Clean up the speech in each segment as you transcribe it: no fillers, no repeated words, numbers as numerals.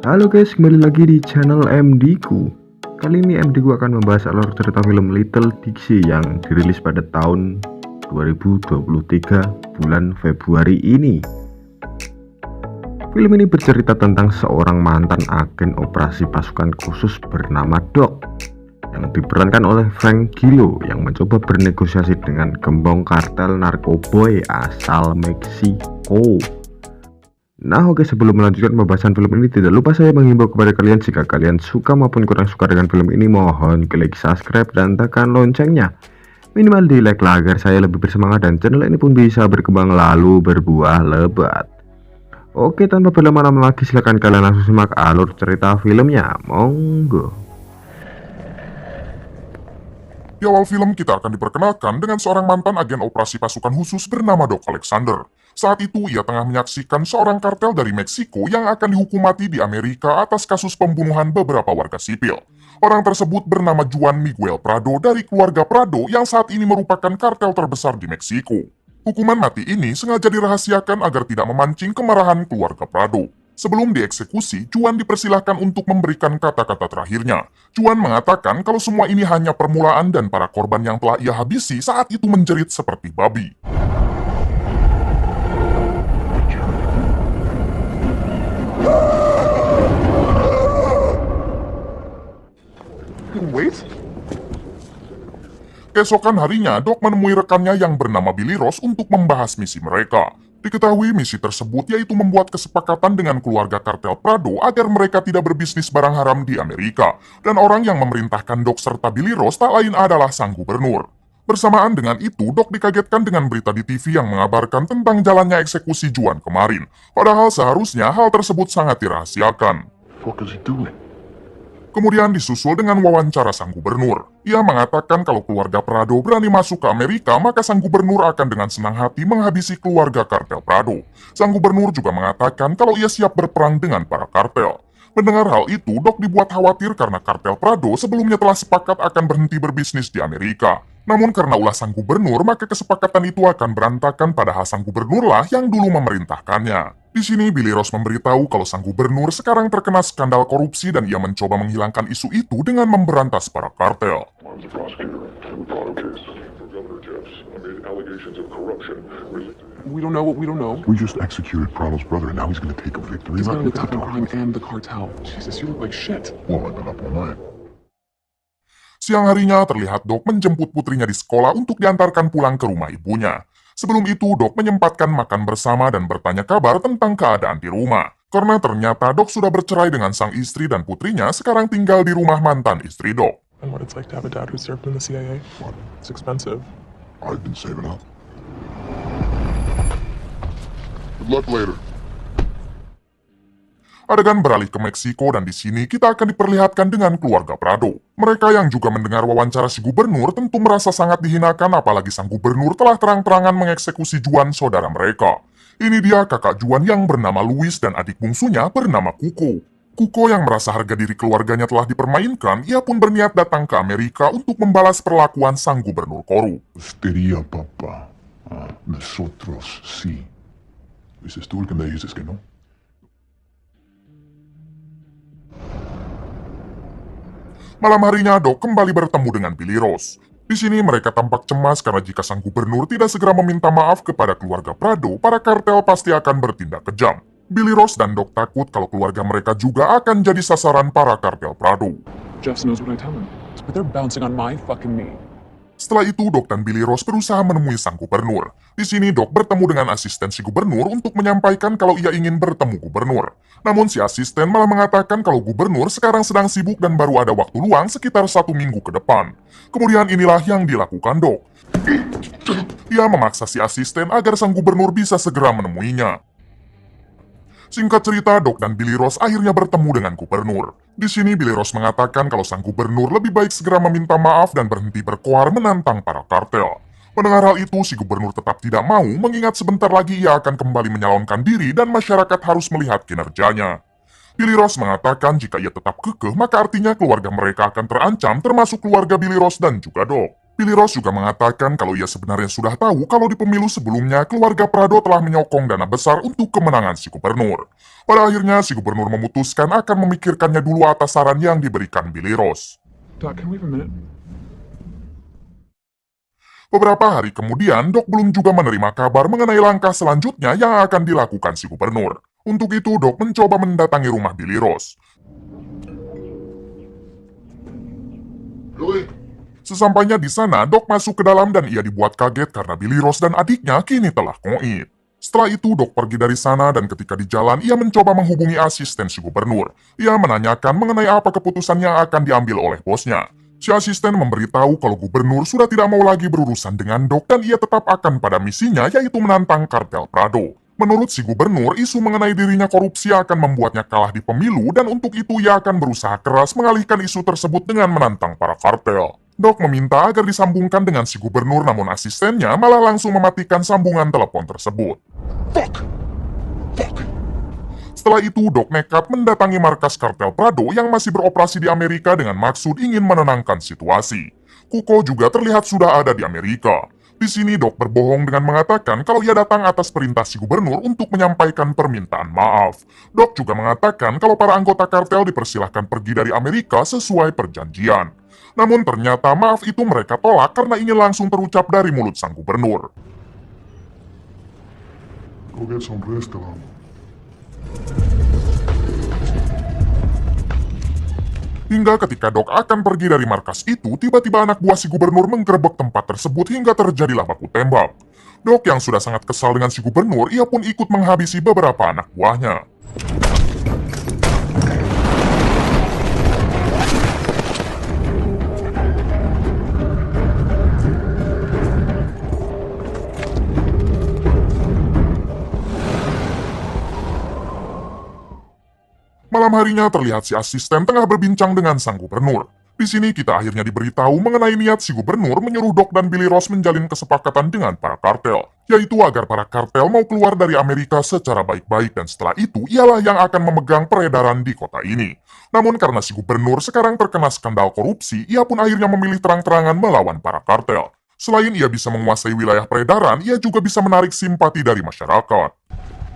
Halo guys, kembali lagi di channel MD ku. Kali ini MD ku akan membahas alur cerita film Little Dixie yang dirilis pada tahun 2023 bulan Februari ini. Film ini bercerita tentang seorang mantan agen operasi pasukan khusus bernama Doc yang diperankan oleh Frank Grillo yang mencoba bernegosiasi dengan gembong kartel narkoboy asal Meksiko. Nah oke, sebelum melanjutkan pembahasan film ini, tidak lupa saya menghimbau kepada kalian, jika kalian suka maupun kurang suka dengan film ini, mohon klik subscribe dan tekan loncengnya. Minimal di like lah agar saya lebih bersemangat dan channel ini pun bisa berkembang lalu berbuah lebat. Oke, tanpa berlama-lama lagi, silahkan kalian langsung simak alur cerita filmnya. Monggo. Di awal film kita akan diperkenalkan dengan seorang mantan agen operasi pasukan khusus bernama Doc Alexander. Saat itu ia tengah menyaksikan seorang kartel dari Meksiko yang akan dihukum mati di Amerika atas kasus pembunuhan beberapa warga sipil. Orang tersebut bernama Juan Miguel Prado dari keluarga Prado yang saat ini merupakan kartel terbesar di Meksiko. Hukuman mati ini sengaja dirahasiakan agar tidak memancing kemarahan keluarga Prado. Sebelum dieksekusi, Juan dipersilahkan untuk memberikan kata-kata terakhirnya. Juan mengatakan kalau semua ini hanya permulaan dan para korban yang telah ia habisi saat itu menjerit seperti babi. Wait. Keesokan harinya, Doc menemui rekannya yang bernama Billy Ross untuk membahas misi mereka. Diketahui misi tersebut yaitu membuat kesepakatan dengan keluarga kartel Prado agar mereka tidak berbisnis barang haram di Amerika. Dan orang yang memerintahkan Doc serta Billy Ross tak lain adalah sang gubernur. Bersamaan dengan itu, Doc dikagetkan dengan berita di TV yang mengabarkan tentang jalannya eksekusi Juan kemarin. Padahal seharusnya hal tersebut sangat dirahasiakan. What is he doing? Kemudian disusul dengan wawancara sang gubernur. Ia mengatakan kalau keluarga Prado berani masuk ke Amerika, maka sang gubernur akan dengan senang hati menghabisi keluarga kartel Prado. Sang gubernur juga mengatakan kalau ia siap berperang dengan para kartel. Mendengar hal itu, Doc dibuat khawatir karena kartel Prado sebelumnya telah sepakat akan berhenti berbisnis di Amerika. Namun karena ulah sang gubernur, maka kesepakatan itu akan berantakan, padahal sang gubernurlah yang dulu memerintahkannya. Di sini Billy Ross memberitahu kalau sang gubernur sekarang terkena skandal korupsi dan ia mencoba menghilangkan isu itu dengan memberantas para kartel. I was a prosecutor in the Prado case for Governor Jeffs. I made allegations of corruption. We don't know what we don't know. We just executed Prado's brother, and now he's going to take a victory. He's lap gonna with look up the in crime Dodgers. and the cartel. Jesus, you look like shit. Well, I've been up all night. Siang harinya terlihat Doc menjemput putrinya di sekolah untuk diantarkan pulang ke rumah ibunya. Sebelum itu, Doc menyempatkan makan bersama dan bertanya kabar tentang keadaan di rumah. Karena ternyata Doc sudah bercerai dengan sang istri dan putrinya sekarang tinggal di rumah mantan istri Doc. And what it's like to have a dad who served in the CIA. What? It's expensive. I've been saving up. Good luck later. Adegan beralih ke Meksiko dan di sini kita akan diperlihatkan dengan keluarga Prado. Mereka yang juga mendengar wawancara si gubernur tentu merasa sangat dihinakan, apalagi sang gubernur telah terang-terangan mengeksekusi Juan, saudara mereka. Ini dia kakak Juan yang bernama Luis dan adik bungsunya bernama Kuko. Kuko yang merasa harga diri keluarganya telah dipermainkan, ia pun berniat datang ke Amerika untuk membalas perlakuan sang gubernur korup. Hostería, papá. Nosotros, sí. ¿Dices tú el que me dices que no? Malam harinya, Doc kembali bertemu dengan Billy Ross. Di sini mereka tampak cemas karena jika sang gubernur tidak segera meminta maaf kepada keluarga Prado, para kartel pasti akan bertindak kejam. Billy Ross dan Doc takut kalau keluarga mereka juga akan jadi sasaran para kartel Prado. Jeff knows what I tell him. But they're bouncing on my fucking knee. Setelah itu, Doc dan Billy Rose berusaha menemui sang gubernur. Di sini, Doc bertemu dengan asisten si gubernur untuk menyampaikan kalau ia ingin bertemu gubernur. Namun si asisten malah mengatakan kalau gubernur sekarang sedang sibuk dan baru ada waktu luang sekitar 1 minggu ke depan. Kemudian inilah yang dilakukan Doc. Ia memaksa si asisten agar sang gubernur bisa segera menemuinya. Singkat cerita, Doc dan Billy Rose akhirnya bertemu dengan gubernur. Di sini Billy Rose mengatakan kalau sang gubernur lebih baik segera meminta maaf dan berhenti berkoar menantang para kartel. Mendengar hal itu, si gubernur tetap tidak mau mengingat sebentar lagi ia akan kembali menyalonkan diri dan masyarakat harus melihat kinerjanya. Billy Rose mengatakan jika ia tetap kekeh, maka artinya keluarga mereka akan terancam termasuk keluarga Billy Rose dan juga Doc. Billy Rose juga mengatakan kalau ia sebenarnya sudah tahu kalau di pemilu sebelumnya keluarga Prado telah menyokong dana besar untuk kemenangan si gubernur. Pada akhirnya si gubernur memutuskan akan memikirkannya dulu atas saran yang diberikan Billy Rose. Doc, can we have a minute? Beberapa hari kemudian, Doc belum juga menerima kabar mengenai langkah selanjutnya yang akan dilakukan si gubernur. Untuk itu, Doc mencoba mendatangi rumah Billy Rose. Billy? Sesampainya di sana, Doc masuk ke dalam dan ia dibuat kaget karena Billy Rose dan adiknya kini telah koit. Setelah itu, Doc pergi dari sana dan ketika di jalan, ia mencoba menghubungi asisten si gubernur. Ia menanyakan mengenai apa keputusan yang akan diambil oleh bosnya. Si asisten memberitahu kalau gubernur sudah tidak mau lagi berurusan dengan Doc dan ia tetap akan pada misinya yaitu menantang kartel Prado. Menurut si gubernur, isu mengenai dirinya korupsi akan membuatnya kalah di pemilu dan untuk itu ia akan berusaha keras mengalihkan isu tersebut dengan menantang para kartel. Doc meminta agar disambungkan dengan si gubernur namun asistennya malah langsung mematikan sambungan telepon tersebut. Fuck! Setelah itu, Doc nekat mendatangi markas kartel Prado yang masih beroperasi di Amerika dengan maksud ingin menenangkan situasi. Kuko juga terlihat sudah ada di Amerika. Di sini Doc berbohong dengan mengatakan kalau ia datang atas perintah si gubernur untuk menyampaikan permintaan maaf. Doc juga mengatakan kalau para anggota kartel dipersilahkan pergi dari Amerika sesuai perjanjian. Namun ternyata maaf itu mereka tolak karena ingin langsung terucap dari mulut sang gubernur. Go get some rest, Alamo. Hingga ketika Doc akan pergi dari markas itu, tiba-tiba anak buah si gubernur menggerebek tempat tersebut hingga terjadilah baku tembak. Doc yang sudah sangat kesal dengan si gubernur, ia pun ikut menghabisi beberapa anak buahnya. Malam harinya terlihat si asisten tengah berbincang dengan sang gubernur. Di sini kita akhirnya diberitahu mengenai niat si gubernur menyuruh Doc dan Billy Rose menjalin kesepakatan dengan para kartel, yaitu agar para kartel mau keluar dari Amerika secara baik-baik dan setelah itu ialah yang akan memegang peredaran di kota ini. Namun karena si gubernur sekarang terkena skandal korupsi, ia pun akhirnya memilih terang-terangan melawan para kartel. Selain ia bisa menguasai wilayah peredaran, ia juga bisa menarik simpati dari masyarakat.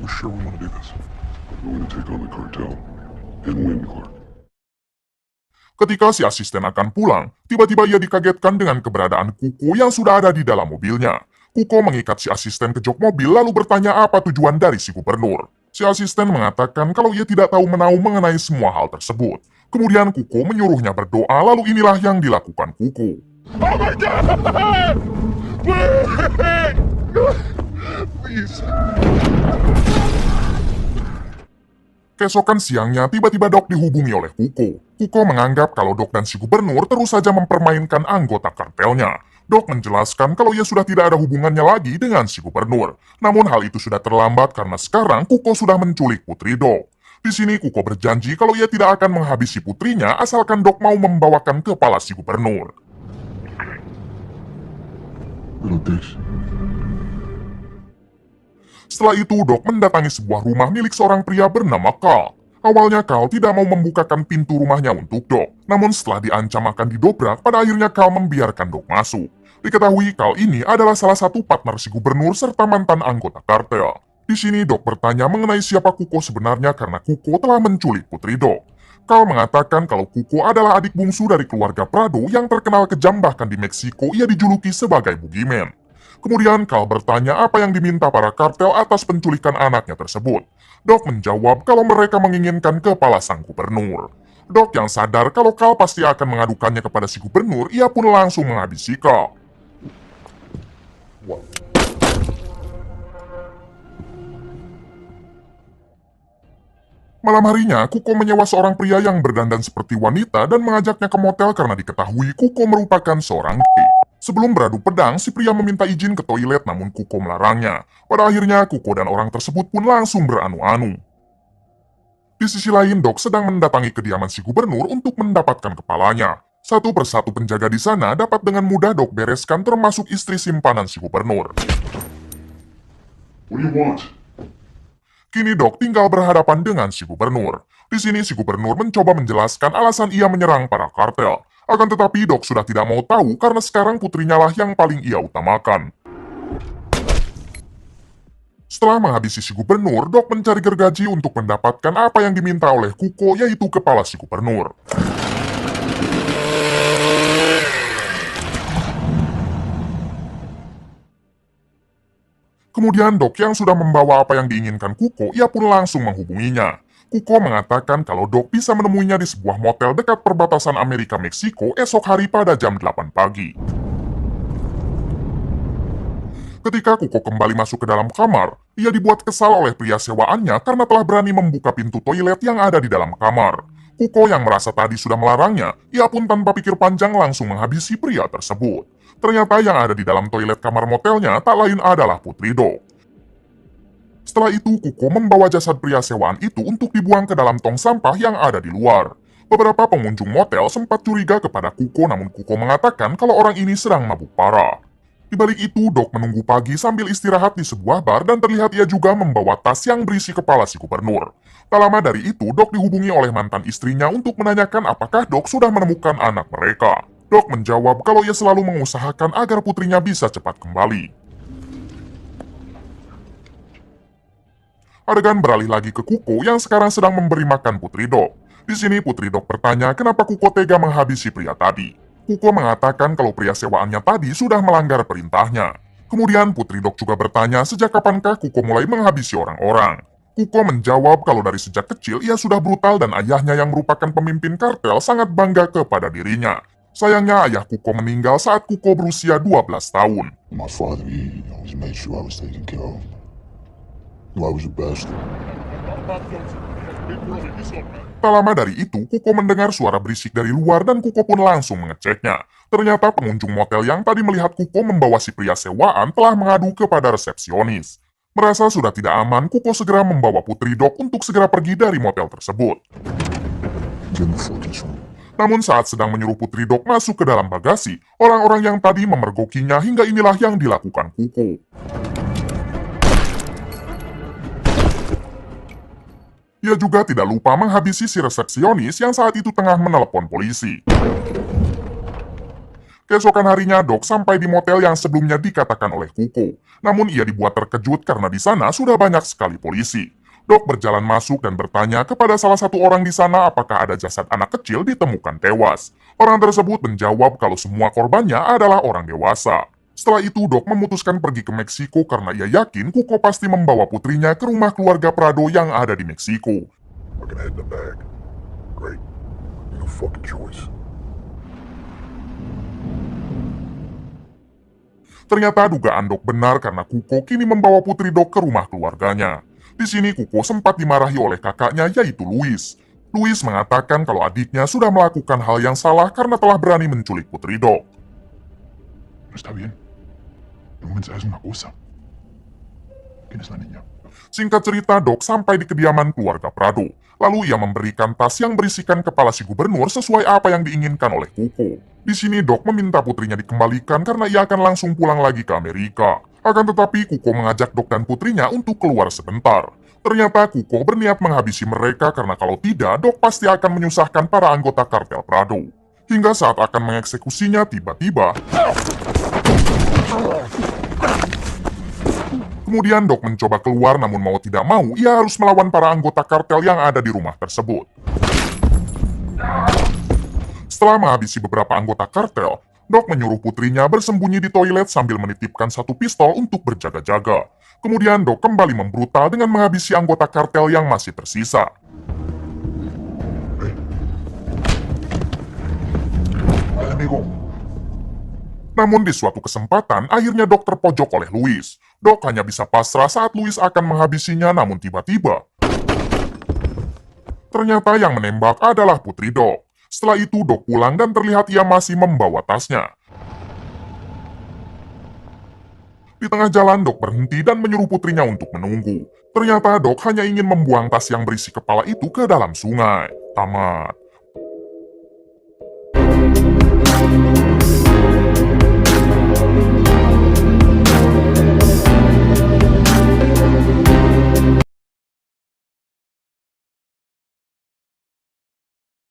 We're sure we want to do this. We're going to take on the cartel and win, Clark. Ketika si asisten akan pulang, tiba-tiba ia dikagetkan dengan keberadaan Kuko yang sudah ada di dalam mobilnya. Kuko mengikat si asisten ke jok mobil lalu bertanya apa tujuan dari si gubernur. Si asisten mengatakan kalau ia tidak tahu menau mengenai semua hal tersebut. Kemudian Kuko menyuruhnya berdoa lalu inilah yang dilakukan Kuko. Oh my God! Please! Keesokan siangnya, tiba-tiba Doc dihubungi oleh Kuko. Kuko menganggap kalau Doc dan si gubernur terus saja mempermainkan anggota kartelnya. Doc menjelaskan kalau ia sudah tidak ada hubungannya lagi dengan si gubernur. Namun hal itu sudah terlambat karena sekarang Kuko sudah menculik putri Doc. Di sini Kuko berjanji kalau ia tidak akan menghabisi putrinya asalkan Doc mau membawakan kepala si gubernur. Little Dix. Setelah itu, Doc mendatangi sebuah rumah milik seorang pria bernama Carl. Awalnya Carl tidak mau membukakan pintu rumahnya untuk Doc. Namun setelah diancam akan didobrak, pada akhirnya Carl membiarkan Doc masuk. Diketahui Carl ini adalah salah satu partner si gubernur serta mantan anggota kartel. Di sini Doc bertanya mengenai siapa Kuko sebenarnya karena Kuko telah menculik putri Doc. Carl mengatakan kalau Kuko adalah adik bungsu dari keluarga Prado yang terkenal kejam bahkan di Meksiko ia dijuluki sebagai boogeyman. Kemudian Carl bertanya apa yang diminta para kartel atas penculikan anaknya tersebut. Doc menjawab kalau mereka menginginkan kepala sang gubernur. Doc yang sadar kalau Carl pasti akan mengadukannya kepada si gubernur, ia pun langsung menghabisi Carl. What? Malam harinya, Kuko menyewa seorang pria yang berdandan seperti wanita dan mengajaknya ke motel karena diketahui Kuko merupakan seorang gay. Sebelum beradu pedang, si pria meminta izin ke toilet namun Kuko melarangnya. Pada akhirnya, Kuko dan orang tersebut pun langsung beranu-anu. Di sisi lain, Doc sedang mendatangi kediaman si gubernur untuk mendapatkan kepalanya. Satu persatu penjaga di sana dapat dengan mudah Doc bereskan termasuk istri simpanan si gubernur. What do you want? Kini Doc tinggal berhadapan dengan si gubernur. Di sini si gubernur mencoba menjelaskan alasan ia menyerang para kartel. Akan tetapi Doc sudah tidak mau tahu karena sekarang putrinya lah yang paling ia utamakan. Setelah menghabisi si gubernur, Doc mencari gergaji untuk mendapatkan apa yang diminta oleh Kuko, yaitu kepala si gubernur. Kemudian Doc yang sudah membawa apa yang diinginkan Kuko, ia pun langsung menghubunginya. Kuko mengatakan kalau Doc bisa menemuinya di sebuah motel dekat perbatasan Amerika-Meksiko esok hari pada jam 8 pagi. Ketika Kuko kembali masuk ke dalam kamar, ia dibuat kesal oleh pria sewaannya karena telah berani membuka pintu toilet yang ada di dalam kamar. Kuko yang merasa tadi sudah melarangnya, ia pun tanpa pikir panjang langsung menghabisi pria tersebut. Ternyata yang ada di dalam toilet kamar motelnya tak lain adalah Putri Doc. Setelah itu, Kuko membawa jasad pria sewaan itu untuk dibuang ke dalam tong sampah yang ada di luar. Beberapa pengunjung motel sempat curiga kepada Kuko, namun Kuko mengatakan kalau orang ini sedang mabuk parah. Di balik itu, Doc menunggu pagi sambil istirahat di sebuah bar dan terlihat ia juga membawa tas yang berisi kepala si gubernur. Tak lama dari itu, Doc dihubungi oleh mantan istrinya untuk menanyakan apakah Doc sudah menemukan anak mereka. Doc menjawab kalau ia selalu mengusahakan agar putrinya bisa cepat kembali. Adegan beralih lagi ke Kuko yang sekarang sedang memberi makan Putri Doc. Di sini Putri Doc bertanya kenapa Kuko tega menghabisi pria tadi. Kuko mengatakan kalau pria sewaannya tadi sudah melanggar perintahnya. Kemudian Putri Doc juga bertanya sejak kapankah Kuko mulai menghabisi orang-orang. Kuko menjawab kalau dari sejak kecil ia sudah brutal dan ayahnya yang merupakan pemimpin kartel sangat bangga kepada dirinya. Sayangnya ayah Kuko meninggal saat Kuko berusia 12 tahun. My father, he always made sure I was taken care of. Knew I was the best. Tak lama dari itu, Kuko mendengar suara berisik dari luar dan Kuko pun langsung mengeceknya. Ternyata pengunjung motel yang tadi melihat Kuko membawa si pria sewaan telah mengadu kepada resepsionis. Merasa sudah tidak aman, Kuko segera membawa Putri Doc untuk segera pergi dari motel tersebut. Get in the fucking trunk. Namun saat sedang menyuruh Putri Doc masuk ke dalam bagasi, orang-orang yang tadi memergokinya hingga inilah yang dilakukan Kuko. Ia juga tidak lupa menghabisi si resepsionis yang saat itu tengah menelepon polisi. Keesokan harinya, Doc sampai di motel yang sebelumnya dikatakan oleh Kuko. Namun ia dibuat terkejut karena di sana sudah banyak sekali polisi. Doc berjalan masuk dan bertanya kepada salah satu orang di sana apakah ada jasad anak kecil ditemukan tewas. Orang tersebut menjawab kalau semua korbannya adalah orang dewasa. Setelah itu, Doc memutuskan pergi ke Meksiko karena ia yakin Kuko pasti membawa putrinya ke rumah keluarga Prado yang ada di Meksiko. I can head in the bag. Great. No fucking choice. Ternyata dugaan Doc benar karena Kuko kini membawa Putri Doc ke rumah keluarganya. Di sini Kuko sempat dimarahi oleh kakaknya yaitu Luis. Luis mengatakan kalau adiknya sudah melakukan hal yang salah karena telah berani menculik Putri Doc. Está bien. No mensajes una cosa. ¿Quién es la niña? Singkat cerita, Doc sampai di kediaman keluarga Prado. Lalu ia memberikan tas yang berisikan kepala si gubernur sesuai apa yang diinginkan oleh Kuko. Di sini Doc meminta putrinya dikembalikan karena ia akan langsung pulang lagi ke Amerika. Akan tetapi Kuko mengajak Doc dan putrinya untuk keluar sebentar. Ternyata Kuko berniat menghabisi mereka karena kalau tidak, Doc pasti akan menyusahkan para anggota kartel Prado. Hingga saat akan mengeksekusinya tiba-tiba... Kemudian Doc mencoba keluar namun mau tidak mau ia harus melawan para anggota kartel yang ada di rumah tersebut. Setelah menghabisi beberapa anggota kartel, Doc menyuruh putrinya bersembunyi di toilet sambil menitipkan satu pistol untuk berjaga-jaga. Kemudian Doc kembali membrutal dengan menghabisi anggota kartel yang masih tersisa. Ay, amigo. Namun di suatu kesempatan, akhirnya Dok terpojok oleh Louis. Dok hanya bisa pasrah saat Louis akan menghabisinya, namun tiba-tiba ternyata yang menembak adalah putri Dok. Setelah itu Dok pulang dan terlihat ia masih membawa tasnya. Di tengah jalan Dok berhenti dan menyuruh putrinya untuk menunggu. Ternyata Dok hanya ingin membuang tas yang berisi kepala itu ke dalam sungai. Tamat.